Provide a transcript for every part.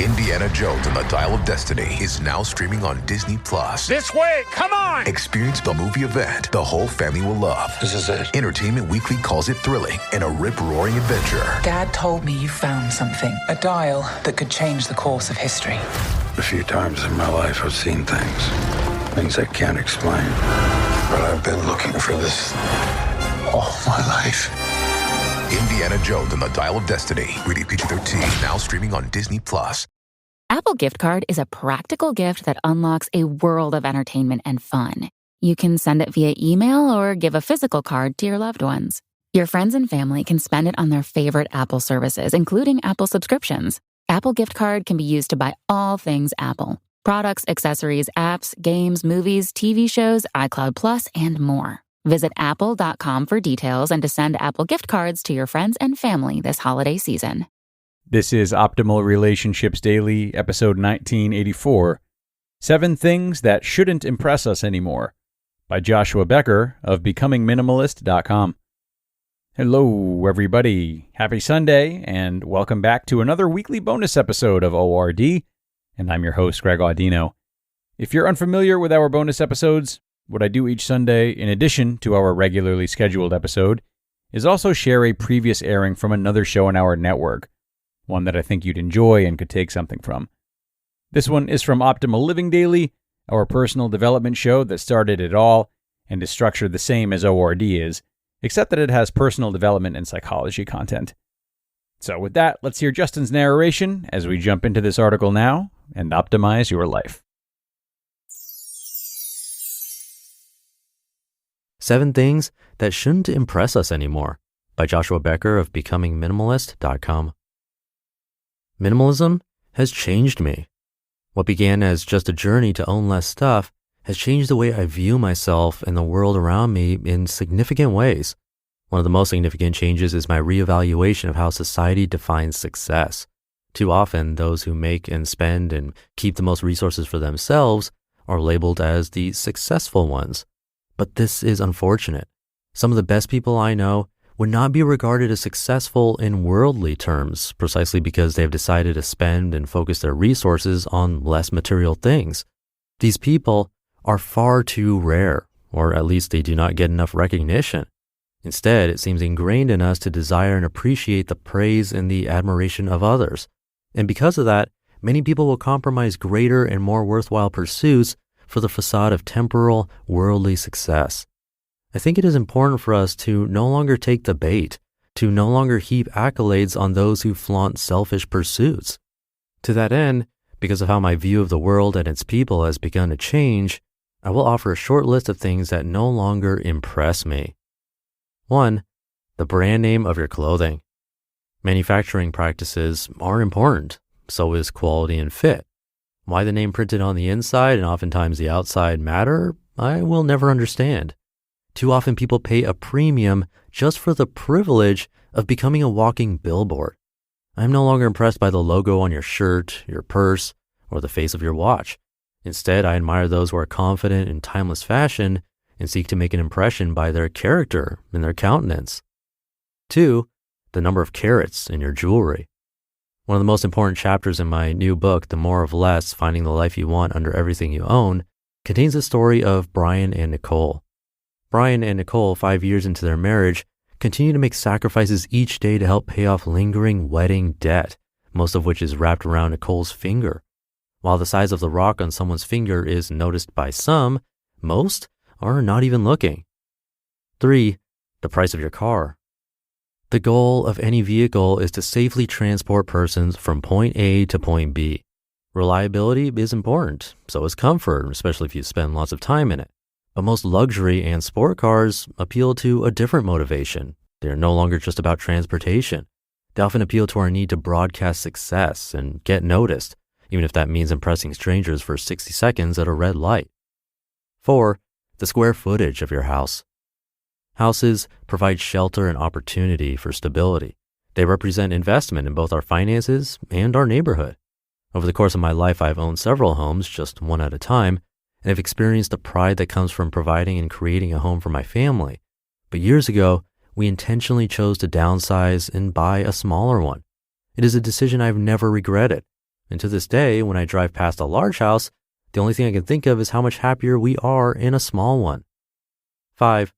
Indiana Jones and the Dial of Destiny is now streaming on Disney+. This way, come on! Experience the movie event the whole family will love. This is it. Entertainment Weekly calls it thrilling and a rip-roaring adventure. Dad told me you found something. A dial that could change the course of history. A few times in my life I've seen things I can't explain. But I've been looking for this all my life. Indiana Jones and the Dial of Destiny. Rated PG-13. Now streaming on Disney+. Apple Gift Card is a practical gift that unlocks a world of entertainment and fun. You can send it via email or give a physical card to your loved ones. Your friends and family can spend it on their favorite Apple services, including Apple subscriptions. Apple Gift Card can be used to buy all things Apple. Products, accessories, apps, games, movies, TV shows, iCloud Plus, and more. Visit apple.com for details and to send Apple Gift Cards to your friends and family this holiday season. This is Optimal Relationships Daily, episode 1984, 7 Things That Shouldn't Impress Us Anymore, by Joshua Becker of BecomingMinimalist.com. Hello, everybody. Happy Sunday, and welcome back to another weekly bonus episode of ORD, and I'm your host, Greg Audino. If you're unfamiliar with our bonus episodes, what I do each Sunday, in addition to our regularly scheduled episode, is also share a previous airing from another show in our network, one that I think you'd enjoy and could take something from. This one is from Optimal Living Daily, our personal development show that started it all and is structured the same as ORD is, except that it has personal development and psychology content. So with that, let's hear Justin's narration as we jump into this article now and optimize your life. 7 Things That Shouldn't Impress Us Anymore, by Joshua Becker of BecomingMinimalist.com. Minimalism has changed me. What began as just a journey to own less stuff has changed the way I view myself and the world around me in significant ways. One of the most significant changes is my reevaluation of how society defines success. Too often, those who make and spend and keep the most resources for themselves are labeled as the successful ones. But this is unfortunate. Some of the best people I know would not be regarded as successful in worldly terms, precisely because they've decided to spend and focus their resources on less material things. These people are far too rare, or at least they do not get enough recognition. Instead, it seems ingrained in us to desire and appreciate the praise and the admiration of others. And because of that, many people will compromise greater and more worthwhile pursuits for the facade of temporal, worldly success. I think it is important for us to no longer take the bait, to no longer heap accolades on those who flaunt selfish pursuits. To that end, because of how my view of the world and its people has begun to change, I will offer a short list of things that no longer impress me. 1. The brand name of your clothing. Manufacturing practices are important, so is quality and fit. Why the name printed on the inside and oftentimes the outside matter, I will never understand. Too often people pay a premium just for the privilege of becoming a walking billboard. I'm no longer impressed by the logo on your shirt, your purse, or the face of your watch. Instead, I admire those who are confident in timeless fashion and seek to make an impression by their character and their countenance. 2. The number of carats in your jewelry. One of the most important chapters in my new book, The More of Less, Finding the Life You Want Under Everything You Own, contains the story of Brian and Nicole. Brian and Nicole, 5 years into their marriage, continue to make sacrifices each day to help pay off lingering wedding debt, most of which is wrapped around Nicole's finger. While the size of the rock on someone's finger is noticed by some, most are not even looking. 3. The price of your car. The goal of any vehicle is to safely transport persons from point A to point B. Reliability is important, so is comfort, especially if you spend lots of time in it. But most luxury and sport cars appeal to a different motivation. They're no longer just about transportation. They often appeal to our need to broadcast success and get noticed, even if that means impressing strangers for 60 seconds at a red light. 4. The square footage of your house. Houses provide shelter and opportunity for stability. They represent investment in both our finances and our neighborhood. Over the course of my life, I've owned several homes, just one at a time, and I've experienced the pride that comes from providing and creating a home for my family. But years ago, we intentionally chose to downsize and buy a smaller one. It is a decision I've never regretted. And to this day, when I drive past a large house, the only thing I can think of is how much happier we are in a small one. 5.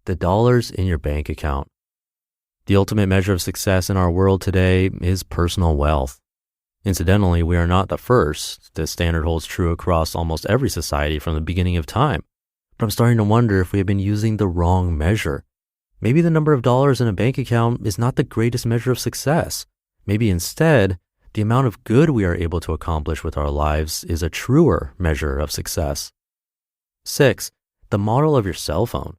The dollars in your bank account. The ultimate measure of success in our world today is personal wealth. Incidentally, we are not the first. This standard holds true across almost every society from the beginning of time. But I'm starting to wonder if we have been using the wrong measure. Maybe the number of dollars in a bank account is not the greatest measure of success. Maybe instead, the amount of good we are able to accomplish with our lives is a truer measure of success. 6. The model of your cell phone.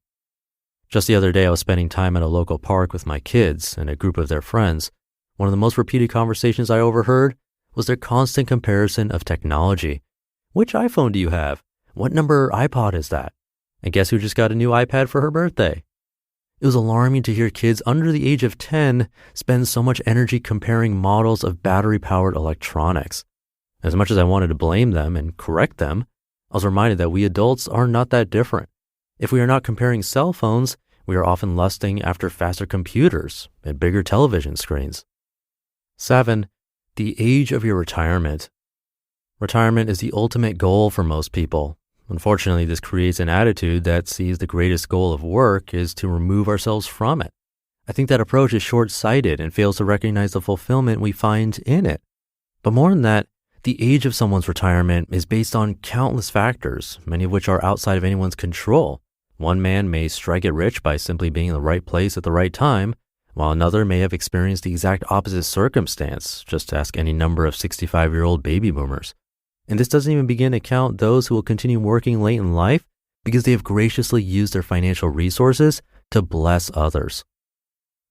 Just the other day, I was spending time at a local park with my kids and a group of their friends. One of the most repeated conversations I overheard was their constant comparison of technology. Which iPhone do you have? What number iPod is that? And guess who just got a new iPad for her birthday? It was alarming to hear kids under the age of 10 spend so much energy comparing models of battery-powered electronics. As much as I wanted to blame them and correct them, I was reminded that we adults are not that different. If we are not comparing cell phones, we are often lusting after faster computers and bigger television screens. 7. The age of your retirement. Retirement is the ultimate goal for most people. Unfortunately, this creates an attitude that sees the greatest goal of work is to remove ourselves from it. I think that approach is short-sighted and fails to recognize the fulfillment we find in it. But more than that, the age of someone's retirement is based on countless factors, many of which are outside of anyone's control. One man may strike it rich by simply being in the right place at the right time, while another may have experienced the exact opposite circumstance. Just ask any number of 65-year-old baby boomers. And this doesn't even begin to count those who will continue working late in life because they have graciously used their financial resources to bless others.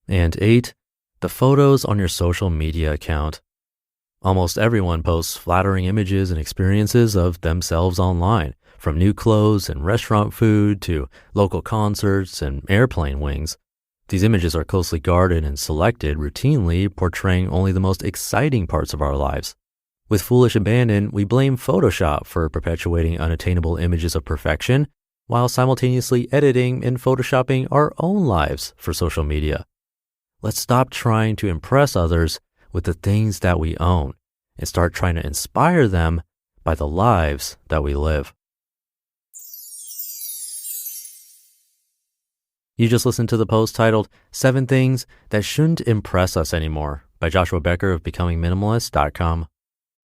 And 8, the photos on your social media account. Almost everyone posts flattering images and experiences of themselves online, from new clothes and restaurant food to local concerts and airplane wings. These images are closely guarded and selected, routinely portraying only the most exciting parts of our lives. With foolish abandon, we blame Photoshop for perpetuating unattainable images of perfection, while simultaneously editing and photoshopping our own lives for social media. Let's stop trying to impress others with the things that we own and start trying to inspire them by the lives that we live. You just listened to the post titled 7 Things That Shouldn't Impress Us Anymore by Joshua Becker of BecomingMinimalist.com.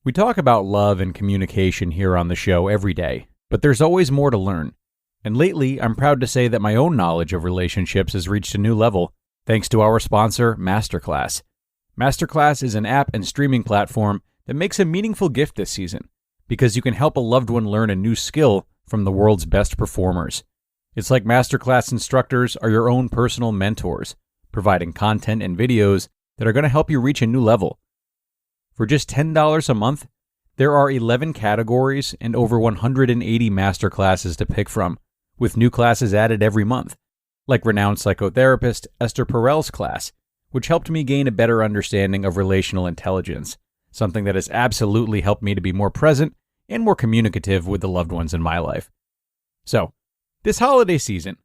We talk about love and communication here on the show every day, but there's always more to learn. And lately, I'm proud to say that my own knowledge of relationships has reached a new level thanks to our sponsor, Masterclass. Masterclass is an app and streaming platform that makes a meaningful gift this season because you can help a loved one learn a new skill from the world's best performers. It's like Masterclass instructors are your own personal mentors, providing content and videos that are going to help you reach a new level. For just $10 a month, there are 11 categories and over 180 masterclasses to pick from, with new classes added every month, like renowned psychotherapist Esther Perel's class, which helped me gain a better understanding of relational intelligence, something that has absolutely helped me to be more present and more communicative with the loved ones in my life. So, this holiday season,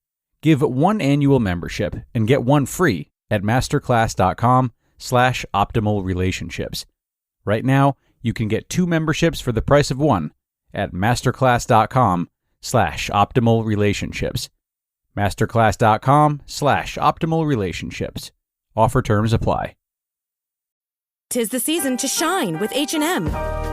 give one annual membership and get one free at masterclass.com/optimalrelationships. Right now, you can get 2 memberships for the price of one at masterclass.com/optimalrelationships. Masterclass.com/optimalrelationships. Offer terms apply. 'Tis the season to shine with H&M.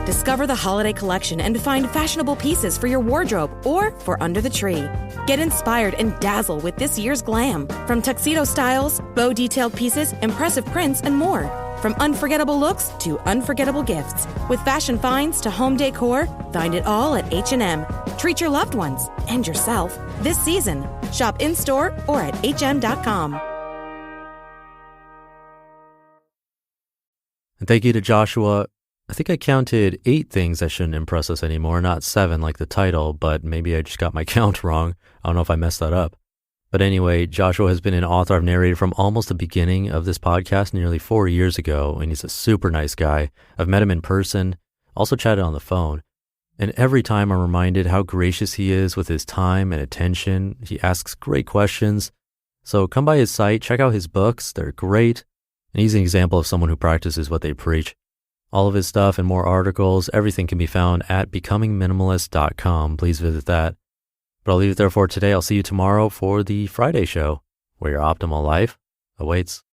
Discover the holiday collection and find fashionable pieces for your wardrobe or for under the tree. Get inspired and dazzle with this year's glam. From tuxedo styles, bow detailed pieces, impressive prints, and more. From unforgettable looks to unforgettable gifts. With fashion finds to home decor, find it all at H&M. Treat your loved ones and yourself this season. Shop in-store or at hm.com. And thank you to Joshua. I think I counted 8 things that shouldn't impress us anymore, not 7 like the title, but maybe I just got my count wrong. I don't know if I messed that up. But anyway, Joshua has been an author I've narrated from almost the beginning of this podcast nearly 4 years ago, and he's a super nice guy. I've met him in person, also chatted on the phone. And every time I'm reminded how gracious he is with his time and attention. He asks great questions. So come by his site, check out his books. They're great. And he's an example of someone who practices what they preach. All of his stuff and more articles, everything can be found at becomingminimalist.com. Please visit that. But I'll leave it there for today. I'll see you tomorrow for the Friday show, where your optimal life awaits.